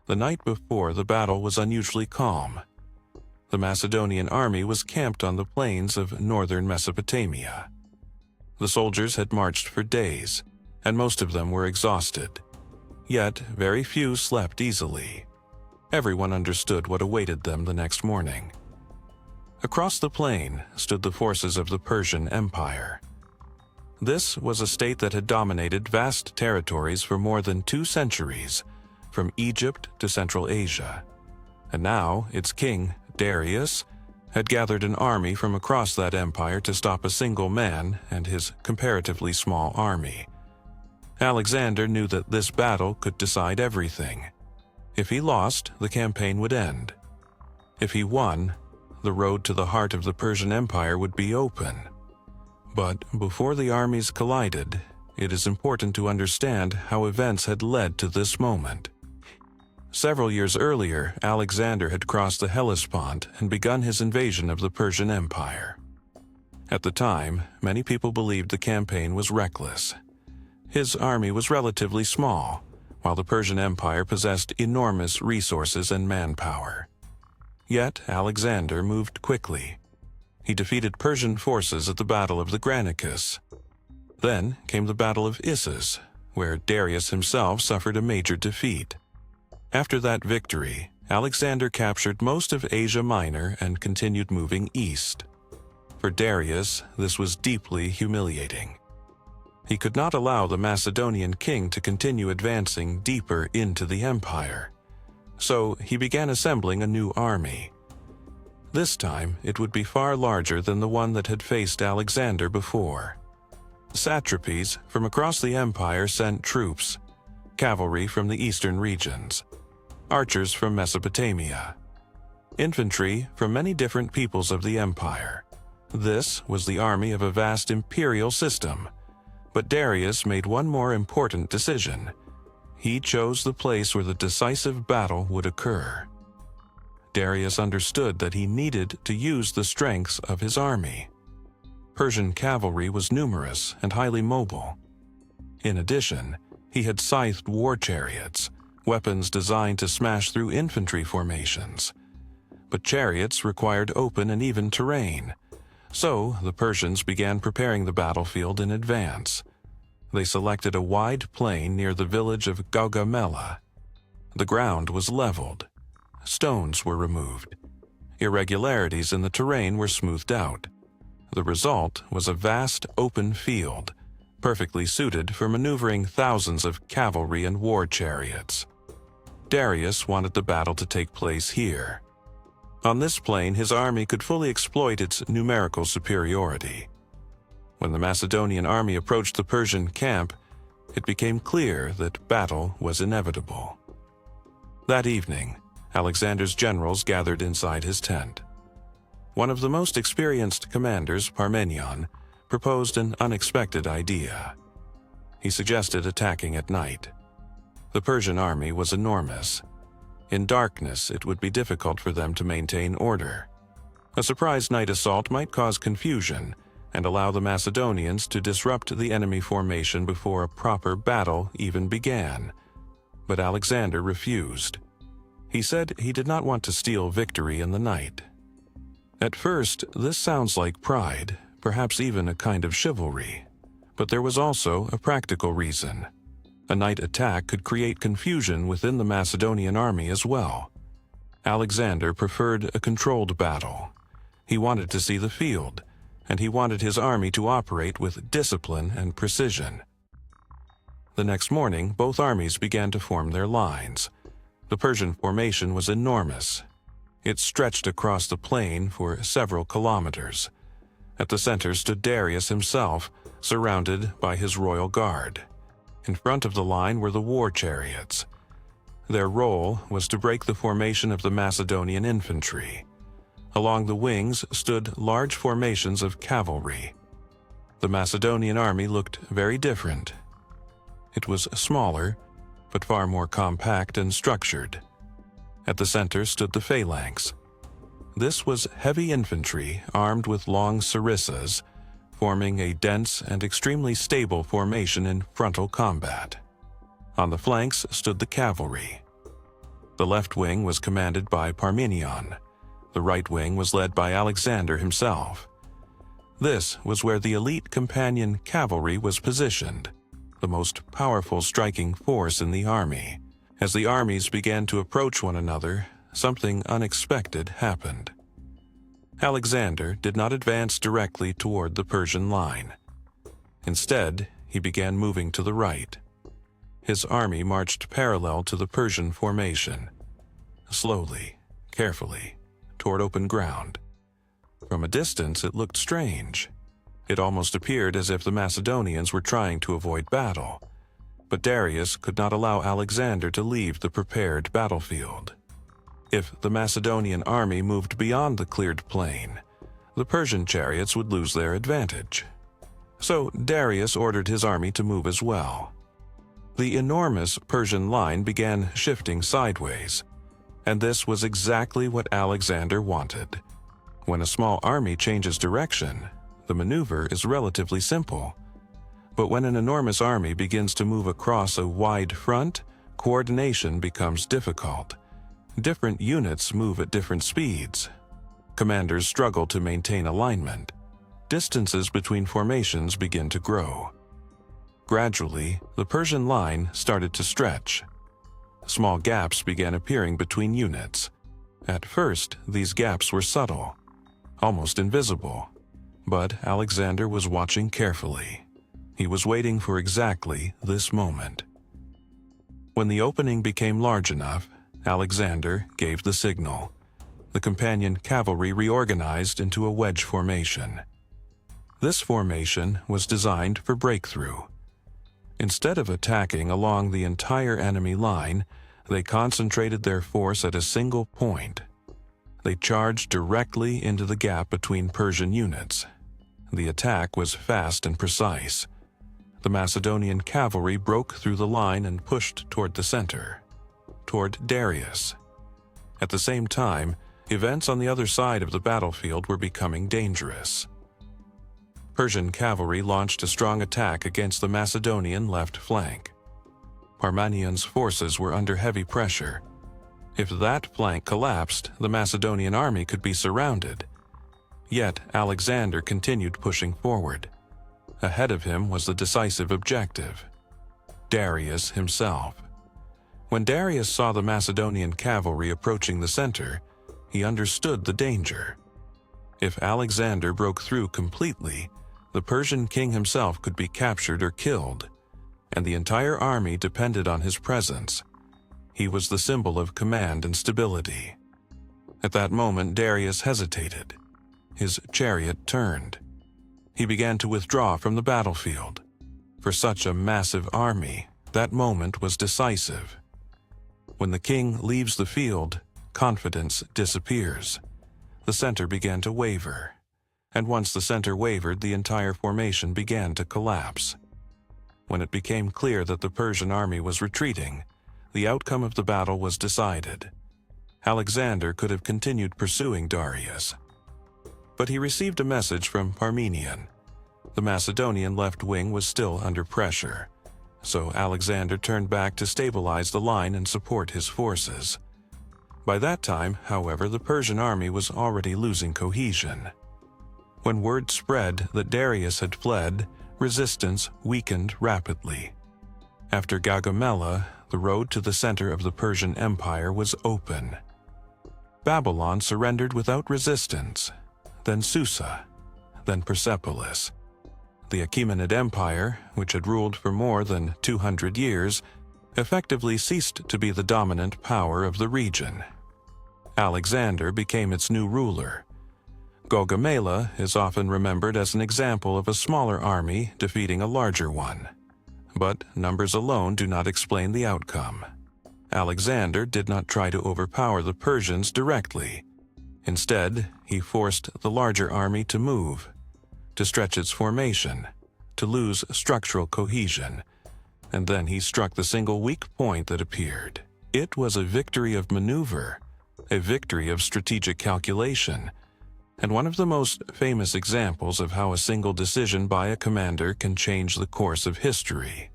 The night before, the battle was unusually calm. The Macedonian army was camped on the plains of northern Mesopotamia. The soldiers had marched for days, and most of them were exhausted. Yet, very few slept easily. Everyone understood what awaited them the next morning. Across the plain stood the forces of the Persian Empire. This was a state that had dominated vast territories for more than 2 centuries, from Egypt to Central Asia. And now its king, Darius, had gathered an army from across that empire to stop a single man and his comparatively small army. Alexander knew that this battle could decide everything. If he lost, the campaign would end. If he won, the road to the heart of the Persian Empire would be open. But before the armies collided, it is important to understand how events had led to this moment. Several years earlier, Alexander had crossed the Hellespont and begun his invasion of the Persian Empire. At the time, many people believed the campaign was reckless. His army was relatively small, while the Persian Empire possessed enormous resources and manpower. Yet Alexander moved quickly. He defeated Persian forces at the Battle of the Granicus. Then came the Battle of Issus, where Darius himself suffered a major defeat. After that victory, Alexander captured most of Asia Minor and continued moving east. For Darius, this was deeply humiliating. He could not allow the Macedonian king to continue advancing deeper into the empire. So he began assembling a new army. This time, it would be far larger than the one that had faced Alexander before. Satrapies from across the empire sent troops, cavalry from the eastern regions, archers from Mesopotamia, infantry from many different peoples of the empire. This was the army of a vast imperial system. But Darius made one more important decision. He chose the place where the decisive battle would occur. Darius understood that he needed to use the strengths of his army. Persian cavalry was numerous and highly mobile. In addition, he had scythed war chariots, weapons designed to smash through infantry formations. But chariots required open and even terrain. So the Persians began preparing the battlefield in advance. They selected a wide plain near the village of Gaugamela. The ground was leveled. Stones were removed. Irregularities in the terrain were smoothed out. The result was a vast open field, perfectly suited for maneuvering thousands of cavalry and war chariots. Darius wanted the battle to take place here. On this plain, his army could fully exploit its numerical superiority. When the Macedonian army approached the Persian camp, it became clear that battle was inevitable. That evening, Alexander's generals gathered inside his tent. One of the most experienced commanders, Parmenion, proposed an unexpected idea. He suggested attacking at night. The Persian army was enormous. In darkness, it would be difficult for them to maintain order. A surprise night assault might cause confusion and allow the Macedonians to disrupt the enemy formation before a proper battle even began. But Alexander refused. He said he did not want to steal victory in the night. At first, this sounds like pride, perhaps even a kind of chivalry. But there was also a practical reason. A night attack could create confusion within the Macedonian army as well. Alexander preferred a controlled battle. He wanted to see the field, and he wanted his army to operate with discipline and precision. The next morning, both armies began to form their lines. The Persian formation was enormous. It stretched across the plain for several kilometers. At the center stood Darius himself, surrounded by his royal guard. In front of the line were the war chariots. Their role was to break the formation of the Macedonian infantry. Along the wings stood large formations of cavalry. The Macedonian army looked very different. It was smaller, but far more compact and structured. At the center stood the phalanx. This was heavy infantry armed with long sarissas, forming a dense and extremely stable formation in frontal combat. On the flanks stood the cavalry. The left wing was commanded by Parmenion. The right wing was led by Alexander himself. This was where the elite companion cavalry was positioned, the most powerful striking force in the army. As the armies began to approach one another, something unexpected happened. Alexander did not advance directly toward the Persian line. Instead, he began moving to the right. His army marched parallel to the Persian formation, slowly, carefully, toward open ground. From a distance, it looked strange. It almost appeared as if the Macedonians were trying to avoid battle. But Darius could not allow Alexander to leave the prepared battlefield. If the Macedonian army moved beyond the cleared plain, the Persian chariots would lose their advantage. So Darius ordered his army to move as well. The enormous Persian line began shifting sideways, and this was exactly what Alexander wanted. When a small army changes direction, the maneuver is relatively simple. But when an enormous army begins to move across a wide front, coordination becomes difficult. Different units move at different speeds. Commanders struggle to maintain alignment. Distances between formations begin to grow. Gradually, the Persian line started to stretch. Small gaps began appearing between units. At first, these gaps were subtle, almost invisible. But Alexander was watching carefully. He was waiting for exactly this moment. When the opening became large enough, Alexander gave the signal. The companion cavalry reorganized into a wedge formation. This formation was designed for breakthrough. Instead of attacking along the entire enemy line, they concentrated their force at a single point. They charged directly into the gap between Persian units. The attack was fast and precise. The Macedonian cavalry broke through the line and pushed toward the center, toward Darius. At the same time, events on the other side of the battlefield were becoming dangerous. Persian cavalry launched a strong attack against the Macedonian left flank. Parmenion's forces were under heavy pressure. If that flank collapsed, the Macedonian army could be surrounded. Yet Alexander continued pushing forward. Ahead of him was the decisive objective: Darius himself. When Darius saw the Macedonian cavalry approaching the center, he understood the danger. If Alexander broke through completely, the Persian king himself could be captured or killed, and the entire army depended on his presence. He was the symbol of command and stability. At that moment, Darius hesitated. His chariot turned. He began to withdraw from the battlefield. For such a massive army, that moment was decisive. When the king leaves the field, confidence disappears. The center began to waver, and once the center wavered, the entire formation began to collapse. When it became clear that the Persian army was retreating, the outcome of the battle was decided. Alexander could have continued pursuing Darius. But he received a message from Parmenion. The Macedonian left wing was still under pressure, so Alexander turned back to stabilize the line and support his forces. By that time, however, the Persian army was already losing cohesion. When word spread that Darius had fled, resistance weakened rapidly. After Gaugamela, the road to the center of the Persian Empire was open. Babylon surrendered without resistance, then Susa, then Persepolis. The Achaemenid Empire, which had ruled for more than 200 years, effectively ceased to be the dominant power of the region. Alexander became its new ruler. Gaugamela is often remembered as an example of a smaller army defeating a larger one. But numbers alone do not explain the outcome. Alexander did not try to overpower the Persians directly. Instead, he forced the larger army to move, to stretch its formation, to lose structural cohesion, and then he struck the single weak point that appeared. It was a victory of maneuver, a victory of strategic calculation, and one of the most famous examples of how a single decision by a commander can change the course of history.